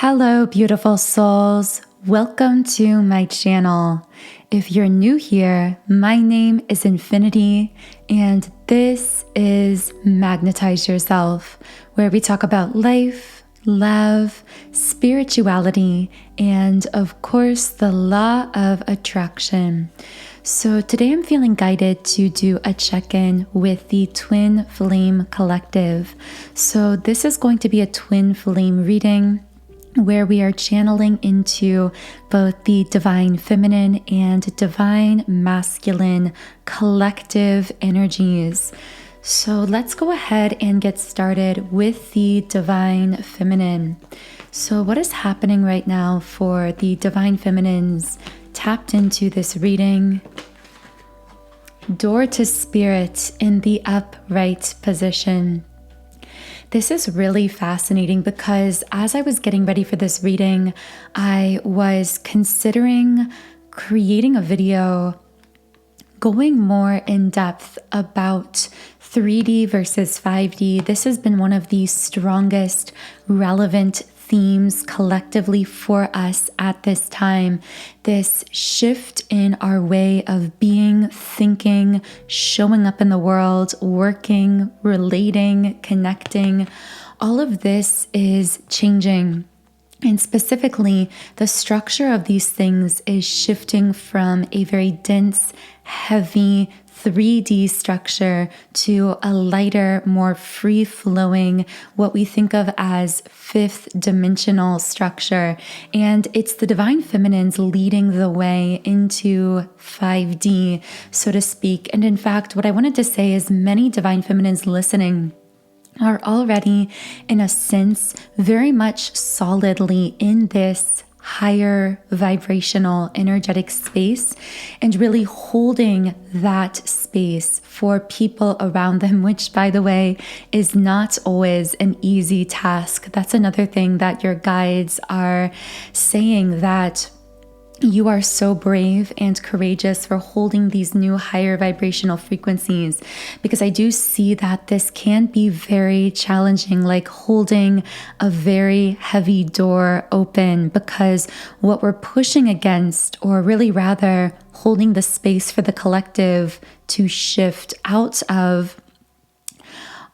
Hello, beautiful souls. Welcome to my channel. If you're new here, my name is Infinity, and this is Magnetize Yourself, where we talk about life, love, spirituality, and of course, the law of attraction. So today I'm feeling guided to do a check-in with the Twin Flame Collective. So this is going to be a Twin Flame reading where we are channeling into both the divine feminine and divine masculine collective energies. So let's go ahead and get started with the divine feminine. So what is happening right now for the divine feminines tapped into this reading? Door to spirit in the upright position. This is really fascinating because as I was getting ready for this reading, I was considering creating a video going more in depth about 3D versus 5D. This has been one of the strongest relevant themes collectively for us at this time. This shift in our way of being, thinking, showing up in the world, working, relating, connecting. All of this is changing. And specifically, the structure of these things is shifting from a very dense, heavy 3D structure to a lighter, more free-flowing, what we think of as fifth dimensional structure. And it's the divine feminines leading the way into 5D, so to speak. And in fact, what I wanted to say is many divine feminines listening are already, in a sense, very much solidly in this higher vibrational energetic space and really holding that space for people around them, which, by the way, is not always an easy task. That's another thing that your guides are saying, that you are so brave and courageous for holding these new higher vibrational frequencies, because I do see that this can be very challenging, like holding a very heavy door open, because what we're pushing against, or really rather holding the space for the collective to shift out of,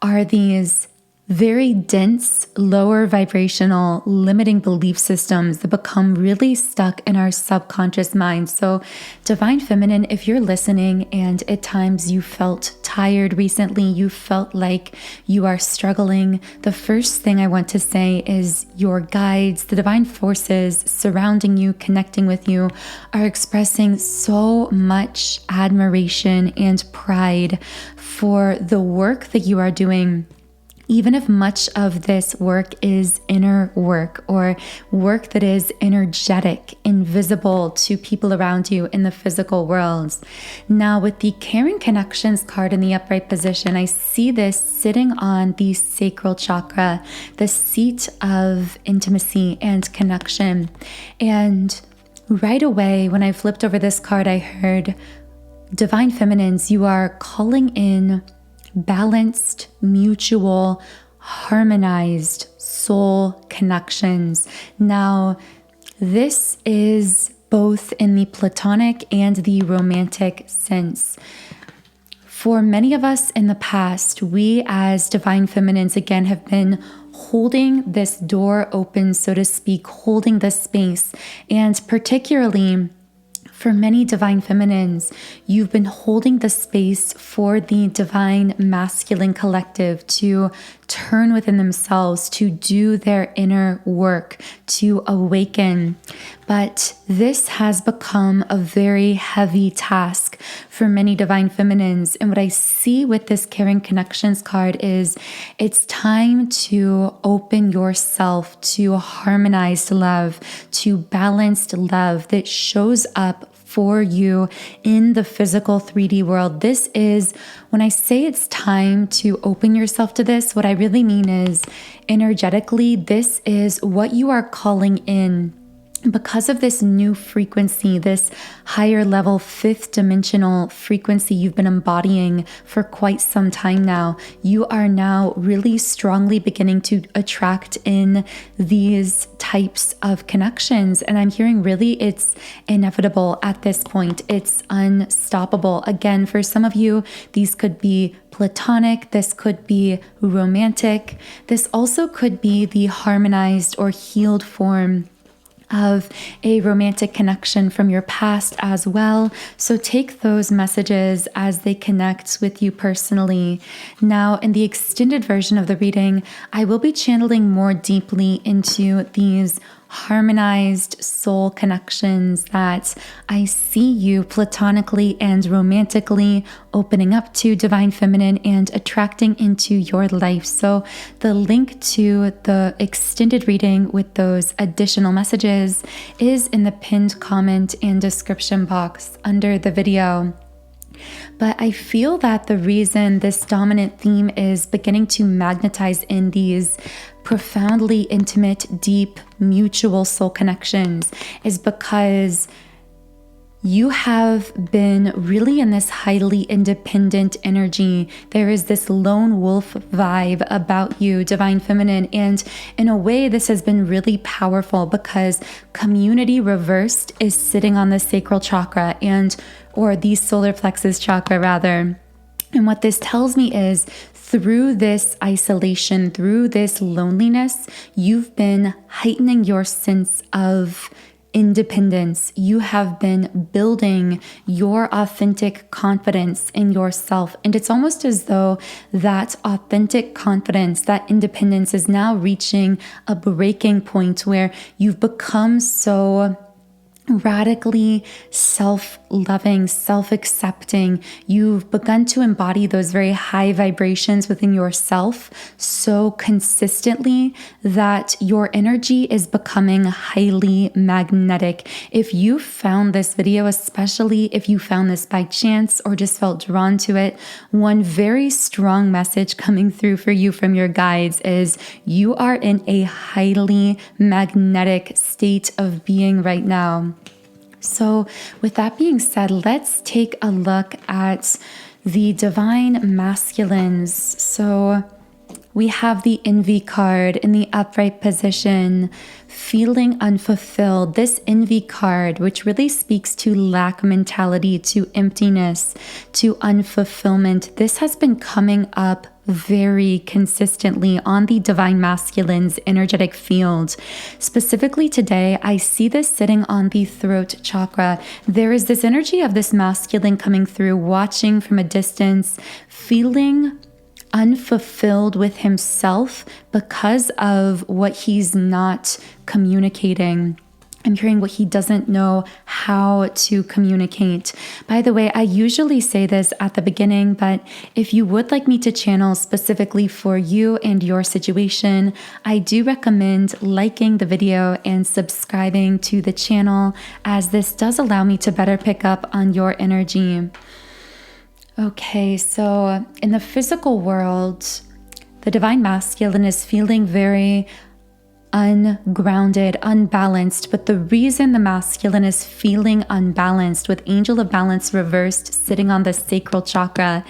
are these very dense, lower vibrational, limiting belief systems that become really stuck in our subconscious mind. So, divine feminine, if you're listening and at times you felt tired recently, you felt like you are struggling, the first thing I want to say is your guides, the divine forces surrounding you, connecting with you, are expressing so much admiration and pride for the work that you are doing. Even if much of this work is inner work, or work that is energetic, invisible to people around you in the physical world. Now, with the Caring Connections card in the upright position, I see this sitting on the sacral chakra, the seat of intimacy and connection. And right away, when I flipped over this card, I heard, divine feminines, you are calling in balanced, mutual, harmonized soul connections. Now, this is both in the platonic and the romantic sense. For many of us in the past, we as divine feminines, again, have been holding this door open, so to speak, holding this space. And particularly for many divine feminines, you've been holding the space for the divine masculine collective to turn within themselves, to do their inner work, to awaken. But this has become a very heavy task for many divine feminines. And what I see with this Caring Connections card is it's time to open yourself to harmonized love, to balanced love that shows up for you in the physical 3D world. This is, when I say it's time to open yourself to this, what I really mean is energetically, this is what you are calling in because of this new frequency, this higher level fifth dimensional frequency you've been embodying for quite some time now. You are now really strongly beginning to attract in these types of connections. And I'm hearing really it's inevitable at this point. It's unstoppable. Again, for some of you, these could be platonic. This could be romantic. This also could be the harmonized or healed form of a romantic connection from your past as well. So take those messages as they connect with you personally. Now, in the extended version of the reading, I will be channeling more deeply into these harmonized soul connections that I see you platonically and romantically opening up to divine feminine and attracting into your life. So the link to the extended reading with those additional messages is in the pinned comment and description box under the video. But I feel that the reason this dominant theme is beginning to magnetize in these profoundly intimate, deep, mutual soul connections is because you have been really in this highly independent energy. There is this lone wolf vibe about you, divine feminine. And in a way, this has been really powerful because community reversed is sitting on the sacral chakra or the solar plexus chakra rather. And what this tells me is through this isolation, through this loneliness, you've been heightening your sense of independence. You have been building your authentic confidence in yourself. And it's almost as though that authentic confidence, that independence is now reaching a breaking point where you've become so radically self-loving, self-accepting. You've begun to embody those very high vibrations within yourself so consistently that your energy is becoming highly magnetic. If you found this video, especially if you found this by chance or just felt drawn to it, one very strong message coming through for you from your guides is you are in a highly magnetic state of being right now. So with that being said, let's take a look at the divine masculines. So we have the envy card in the upright position, feeling unfulfilled. This envy card, which really speaks to lack mentality, to emptiness, to unfulfillment. This has been coming up very consistently on the divine masculine's energetic field. Specifically today, I see this sitting on the throat chakra. There is this energy of this masculine coming through, watching from a distance, feeling unfulfilled with himself because of what he's not communicating. I'm hearing what he doesn't know how to communicate. By the way, I usually say this at the beginning, but if you would like me to channel specifically for you and your situation, I do recommend liking the video and subscribing to the channel, as this does allow me to better pick up on your energy. Okay, so in the physical world, the divine masculine is feeling very ungrounded, unbalanced. But the reason the masculine is feeling unbalanced with Angel of Balance reversed sitting on the sacral chakra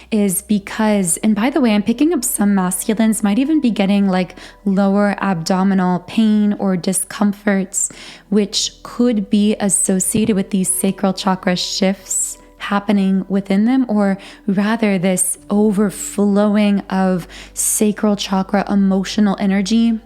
is because, and by the way, I'm picking up some masculines might even be getting like lower abdominal pain or discomforts, which could be associated with these sacral chakra shifts happening within them, or rather this overflowing of sacral chakra emotional energy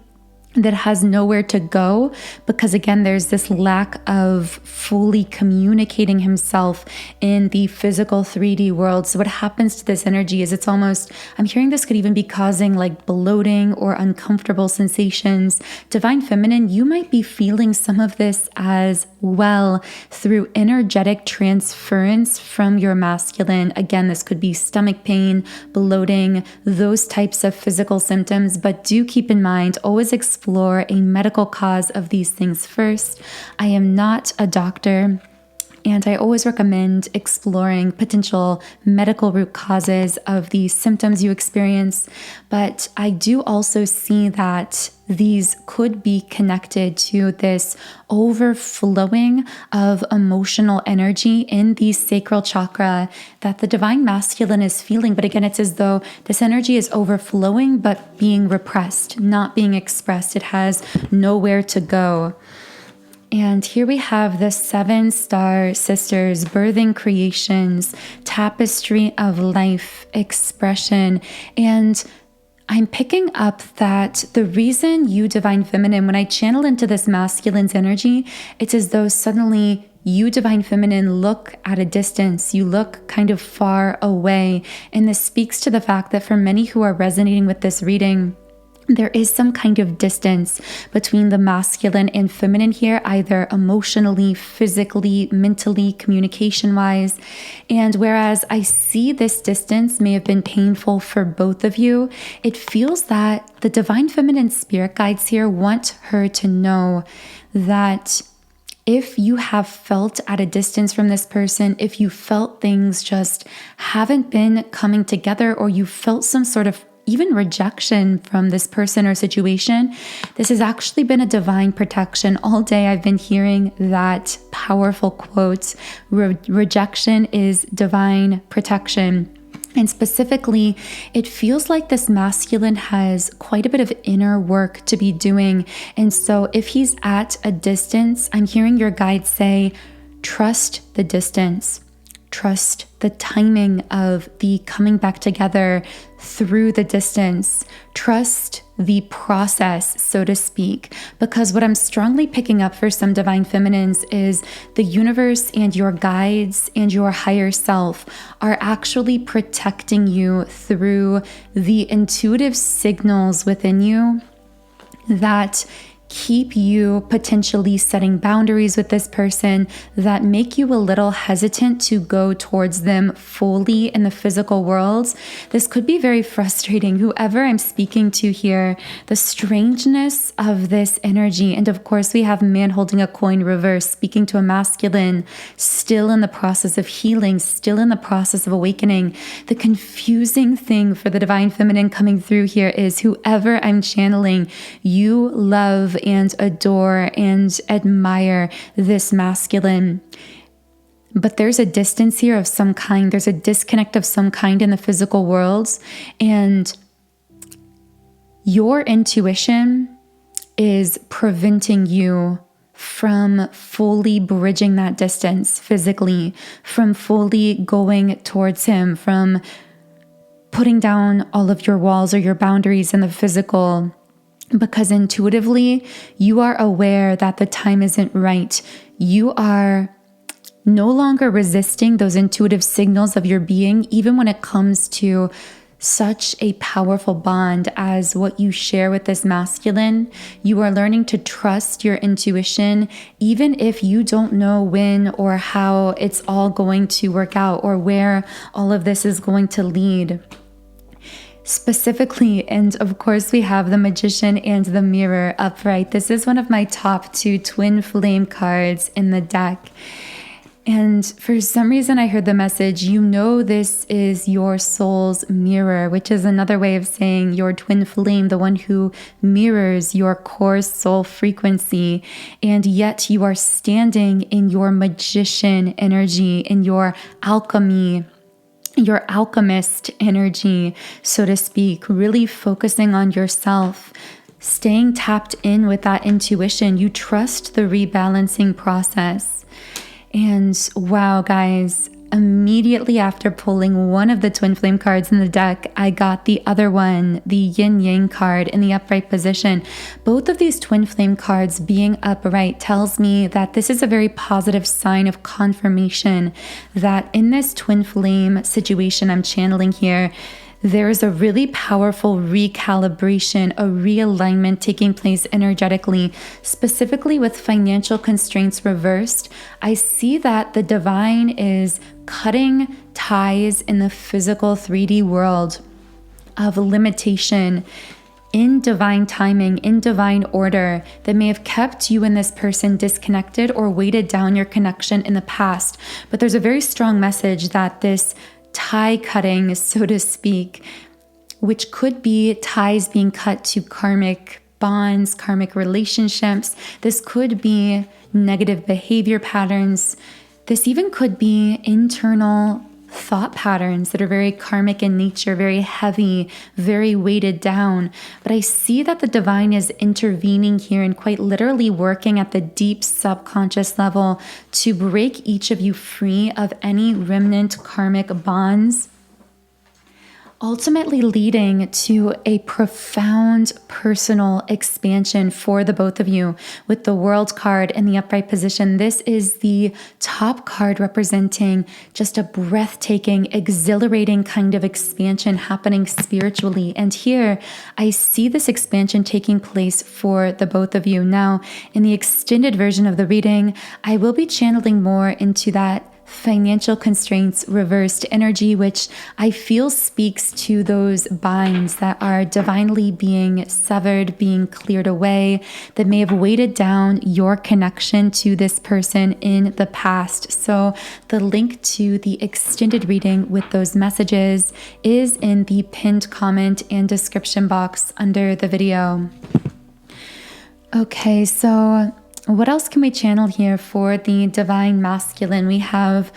that has nowhere to go, because again, there's this lack of fully communicating himself in the physical 3D world. So what happens to this energy is it's almost, I'm hearing this could even be causing like bloating or uncomfortable sensations. Divine feminine, you might be feeling some of this as well through energetic transference from your masculine. Again, this could be stomach pain, bloating, those types of physical symptoms, but do keep in mind, always explore a medical cause of these things first. I am not a doctor. And I always recommend exploring potential medical root causes of the symptoms you experience. But I do also see that these could be connected to this overflowing of emotional energy in the sacral chakra that the divine masculine is feeling. But again, it's as though this energy is overflowing, but being repressed, not being expressed. It has nowhere to go. And here we have the 7-star sisters, birthing creations, tapestry of life, expression. And I'm picking up that the reason you divine feminine, when I channel into this masculine's energy, it's as though suddenly you divine feminine look at a distance, you look kind of far away. And this speaks to the fact that for many who are resonating with this reading, there is some kind of distance between the masculine and feminine here, either emotionally, physically, mentally, communication-wise. And whereas I see this distance may have been painful for both of you, it feels that the divine feminine spirit guides here want her to know that if you have felt at a distance from this person, if you felt things just haven't been coming together, or you felt some sort of even rejection from this person or situation, this has actually been a divine protection. All day I've been hearing that powerful quote, rejection is divine protection. And specifically, it feels like this masculine has quite a bit of inner work to be doing. And so if he's at a distance, I'm hearing your guides say, trust the distance. Trust the timing of the coming back together through the distance. Trust the process, so to speak, because what I'm strongly picking up for some divine feminines is the universe and your guides and your higher self are actually protecting you through the intuitive signals within you that keep you potentially setting boundaries with this person that make you a little hesitant to go towards them fully in the physical world. This could be very frustrating. Whoever I'm speaking to here, the strangeness of this energy. And of course, we have man holding a coin reverse, speaking to a masculine, still in the process of healing, still in the process of awakening. The confusing thing for the divine feminine coming through here is whoever I'm channeling, you love and adore and admire this masculine. But there's a distance here of some kind. There's a disconnect of some kind in the physical worlds. And your intuition is preventing you from fully bridging that distance physically, from fully going towards him, from putting down all of your walls or your boundaries in the physical. Because intuitively, you are aware that the time isn't right. You are no longer resisting those intuitive signals of your being, even when it comes to such a powerful bond as what you share with this masculine. You are learning to trust your intuition, even if you don't know when or how it's all going to work out or where all of this is going to lead. Specifically, and of course we have the Magician and the Mirror upright. This is one of my top 2 twin flame cards in the deck. And for some reason I heard the message, you know this is your soul's mirror, which is another way of saying your twin flame, the one who mirrors your core soul frequency. And yet you are standing in your magician energy, in your alchemy, your alchemist energy, so to speak, really focusing on yourself, staying tapped in with that intuition. You trust the rebalancing process. And wow, guys, immediately after pulling one of the twin flame cards in the deck, I got the other one, the yin yang card in the upright position. Both of these twin flame cards being upright tells me that this is a very positive sign of confirmation that in this twin flame situation I'm channeling here, there is a really powerful recalibration, a realignment taking place energetically, specifically with financial constraints reversed. I see that the divine is cutting ties in the physical 3D world of limitation in divine timing, in divine order, that may have kept you and this person disconnected or weighted down your connection in the past. But there's a very strong message that this tie cutting, so to speak, which could be ties being cut to karmic bonds, karmic relationships. This could be negative behavior patterns. This even could be internal thought patterns that are very karmic in nature, very heavy, very weighted down. But I see that the divine is intervening here and quite literally working at the deep subconscious level to break each of you free of any remnant karmic bonds, ultimately leading to a profound personal expansion for the both of you. With the World card in the upright position, this is the top card representing just a breathtaking, exhilarating kind of expansion happening spiritually. And here I see this expansion taking place for the both of you. Now, in the extended version of the reading, I will be channeling more into that financial constraints reversed energy, which I feel speaks to those binds that are divinely being severed, being cleared away, that may have weighted down your connection to this person in the past. So the link to the extended reading with those messages is in the pinned comment and description box under the video. Okay, so what else can we channel here for the divine masculine? We have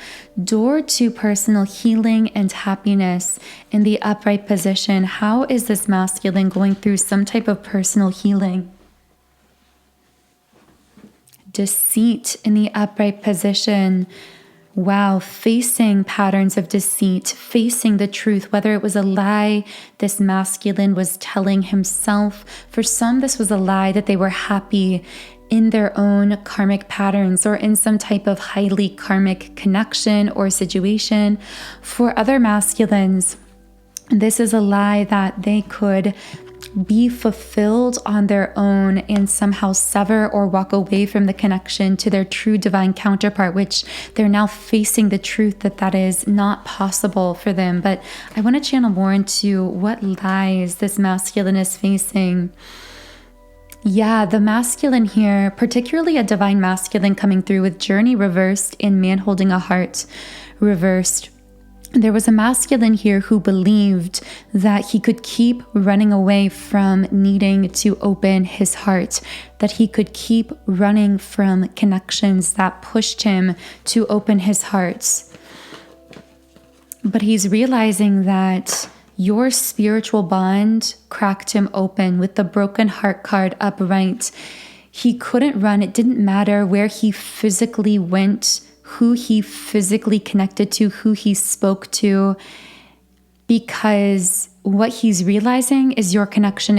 door to personal healing and happiness in the upright position. How is this masculine going through some type of personal healing? Deceit in the upright position. Wow, facing patterns of deceit, facing the truth, whether it was a lie this masculine was telling himself. For some, this was a lie that they were happy in their own karmic patterns or in some type of highly karmic connection or situation. For other masculines, this is a lie that they could be fulfilled on their own and somehow sever or walk away from the connection to their true divine counterpart, which they're now facing the truth that that is not possible for them. But I want to channel more into what lies this masculine is facing. Yeah, the masculine here, particularly a divine masculine coming through with journey reversed and man holding a heart reversed. There was a masculine here who believed that he could keep running away from needing to open his heart, that he could keep running from connections that pushed him to open his heart. But he's realizing that your spiritual bond cracked him open with the broken heart card upright. He couldn't run. It didn't matter where he physically went, who he physically connected to, who he spoke to, because what he's realizing is your connection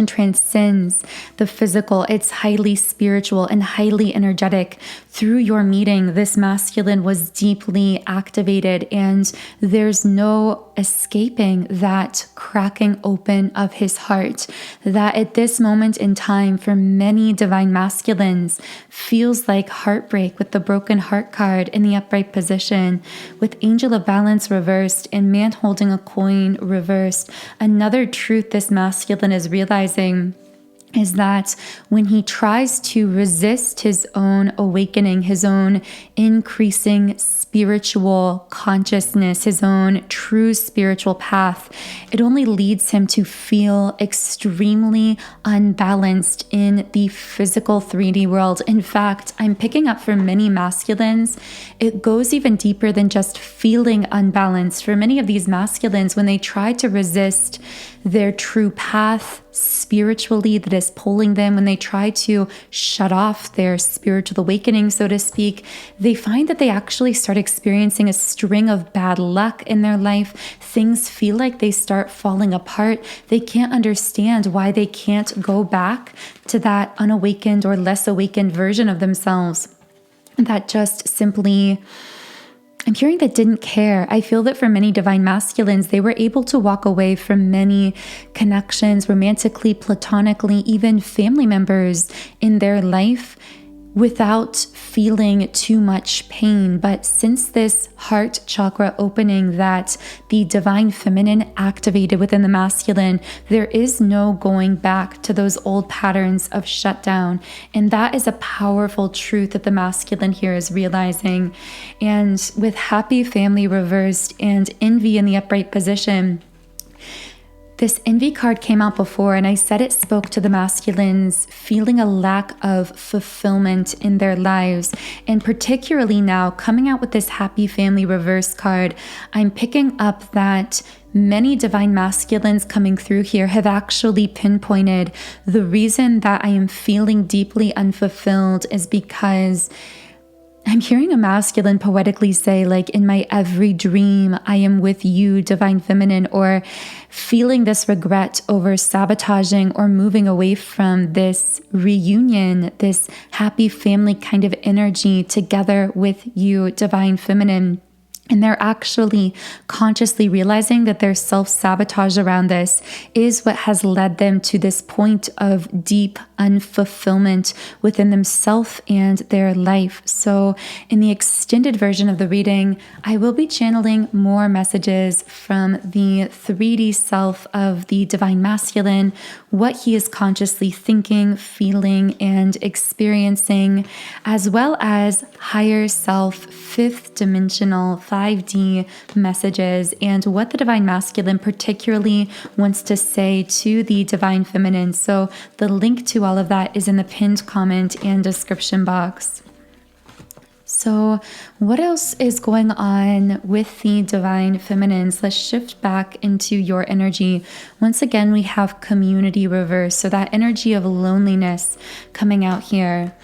transcends the physical. It's highly spiritual and highly energetic. Through your meeting, this masculine was deeply activated, and there's no escaping that cracking open of his heart. That at this moment in time, for many divine masculines, feels like heartbreak with the broken heart card in the upright position, with angel of balance reversed and man holding a coin reversed. Another truth this masculine is realizing is that when he tries to resist his own awakening, his own increasing spiritual consciousness, his own true spiritual path, it only leads him to feel extremely unbalanced in the physical 3D world. In fact, I'm picking up for many masculines, it goes even deeper than just feeling unbalanced. For many of these masculines, when they try to resist their true path spiritually that is pulling them, when they try to shut off their spiritual awakening, so to speak, they find that they actually start experiencing a string of bad luck in their life. Things feel like they start falling apart. They can't understand why they can't go back to that unawakened or less awakened version of themselves that just simply, I'm hearing that didn't care. I feel that for many divine masculines, they were able to walk away from many connections, romantically, platonically, even family members in their life, without feeling too much pain. But since this heart chakra opening that the divine feminine activated within the masculine, there is no going back to those old patterns of shutdown. And that is a powerful truth that the masculine here is realizing. And with happy family reversed and envy in the upright position, this envy card came out before, and I said it spoke to the masculines feeling a lack of fulfillment in their lives. And particularly now, coming out with this happy family reverse card, I'm picking up that many divine masculines coming through here have actually pinpointed the reason that I am feeling deeply unfulfilled is because I'm hearing a masculine poetically say, like, in my every dream, I am with you, divine feminine, or feeling this regret over sabotaging or moving away from this reunion, this happy family kind of energy together with you, divine feminine. And they're actually consciously realizing that their self-sabotage around this is what has led them to this point of deep unfulfillment within themselves and their life. So in the extended version of the reading, I will be channeling more messages from the 3D self of the divine masculine, what he is consciously thinking, feeling, and experiencing, as well as higher self, fifth dimensional, 5D messages, and what the divine masculine particularly wants to say to the divine feminine. So the link to all of that is in the pinned comment and description box. So what else is going on with the divine feminines? Let's shift back into your energy. Once again, we have community reverse. So that energy of loneliness coming out here.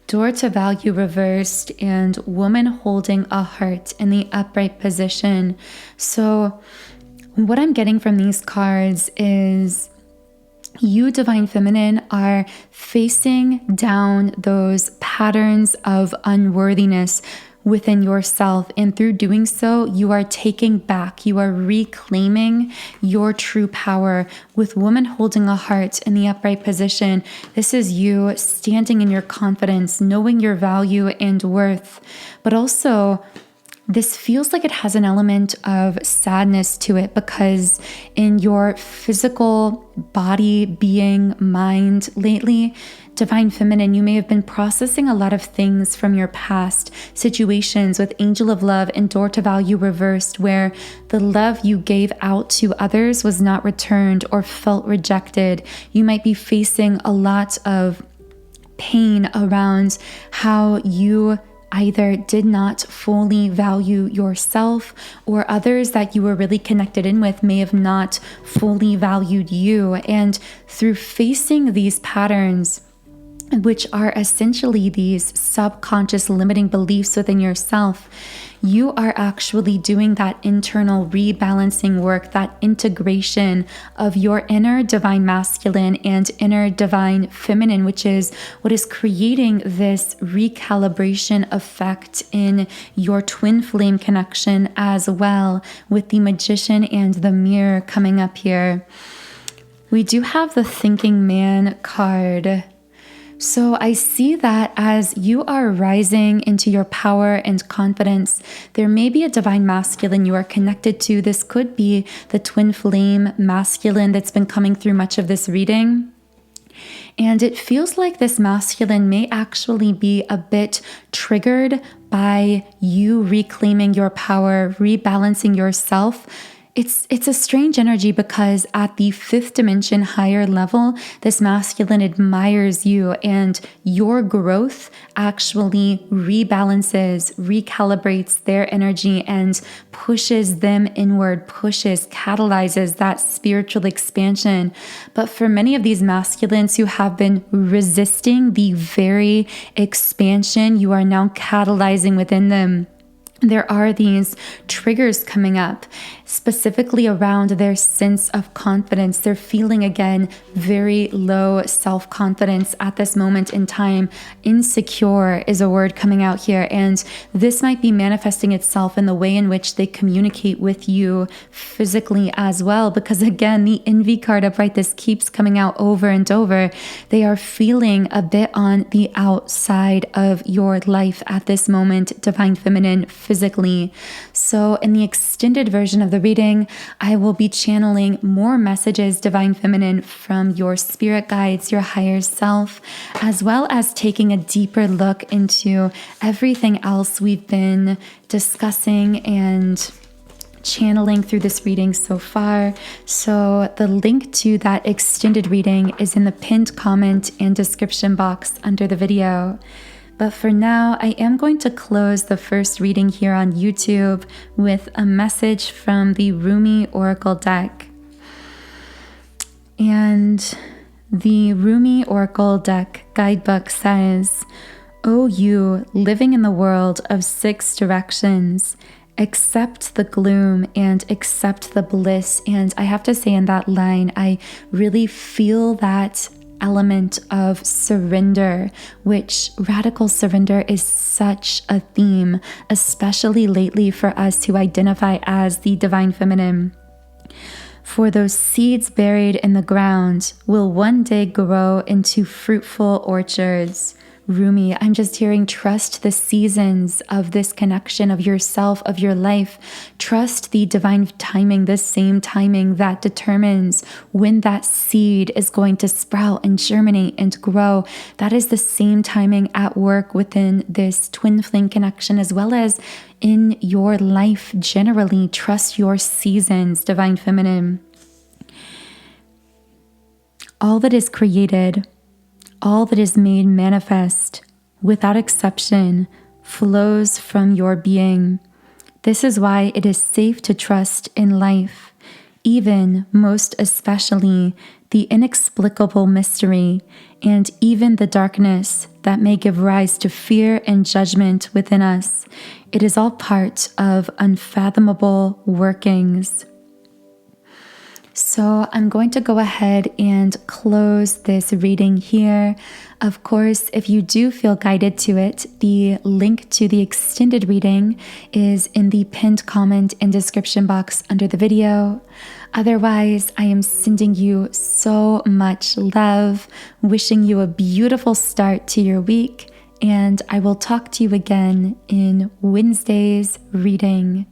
Door to value reversed, and woman holding a heart in the upright position. So what I'm getting from these cards is you, divine feminine, are facing down those patterns of unworthiness within yourself, and through doing so, you are taking back, you are reclaiming your true power. With woman holding a heart in the upright position, this is you standing in your confidence, knowing your value and worth, but also this feels like it has an element of sadness to it, because in your physical body, being, mind lately, divine feminine, you may have been processing a lot of things from your past situations with angel of love and door to value reversed, where the love you gave out to others was not returned or felt rejected. You might be facing a lot of pain around how you either did not fully value yourself, or others that you were really connected in with may have not fully valued you. And through facing these patterns, which are essentially these subconscious limiting beliefs within yourself, you are actually doing that internal rebalancing work, that integration of your inner divine masculine and inner divine feminine, which is what is creating this recalibration effect in your twin flame connection, as well with the magician and the mirror coming up here. We do have the thinking man card. So I see that as you are rising into your power and confidence, there may be a divine masculine you are connected to. This could be the twin flame masculine that's been coming through much of this reading. And it feels like this masculine may actually be a bit triggered by you reclaiming your power, rebalancing yourself. It's a strange energy, because at the fifth dimension higher level, this masculine admires you, and your growth actually rebalances, recalibrates their energy and pushes them inward, catalyzes that spiritual expansion. But for many of these masculines who have been resisting the very expansion you are now catalyzing within them, there are these triggers coming up. specifically around their sense of confidence. They're feeling, again, very low self-confidence at this moment in time. Insecure is a word coming out here, and this might be manifesting itself in the way in which they communicate with you physically as well, because again, the envy card upright, this keeps coming out over and over. They are feeling a bit on the outside of your life at this moment, Divine Feminine, physically. So in the extended version of the reading, I will be channeling more messages, Divine Feminine, from your spirit guides, your higher self, as well as taking a deeper look into everything else we've been discussing and channeling through this reading so far. So the link to that extended reading is in the pinned comment and description box under the video. But for now, I am going to close the first reading here on YouTube with a message from the Rumi Oracle deck. And the Rumi Oracle deck guidebook says, "O you living in the world of 6 directions, accept the gloom and accept the bliss." And I have to say, in that line, I really feel that element of surrender, which radical surrender is such a theme, especially lately for us who identify as the Divine Feminine. For those seeds buried in the ground will one day grow into fruitful orchards. Rumi, I'm just hearing, trust the seasons of this connection of yourself, of your life. Trust the divine timing, the same timing that determines when that seed is going to sprout and germinate and grow. That is the same timing at work within this twin flame connection, as well as in your life generally. Trust your seasons, Divine Feminine. All that is created, all that is made manifest, without exception, flows from your being. This is why it is safe to trust in life, even, most especially, the inexplicable mystery and even the darkness that may give rise to fear and judgment within us. It is all part of unfathomable workings. So I'm going to go ahead and close this reading here. Of course, if you do feel guided to it, the link to the extended reading is in the pinned comment and description box under the video. Otherwise, I am sending you so much love, wishing you a beautiful start to your week, and I will talk to you again in Wednesday's reading.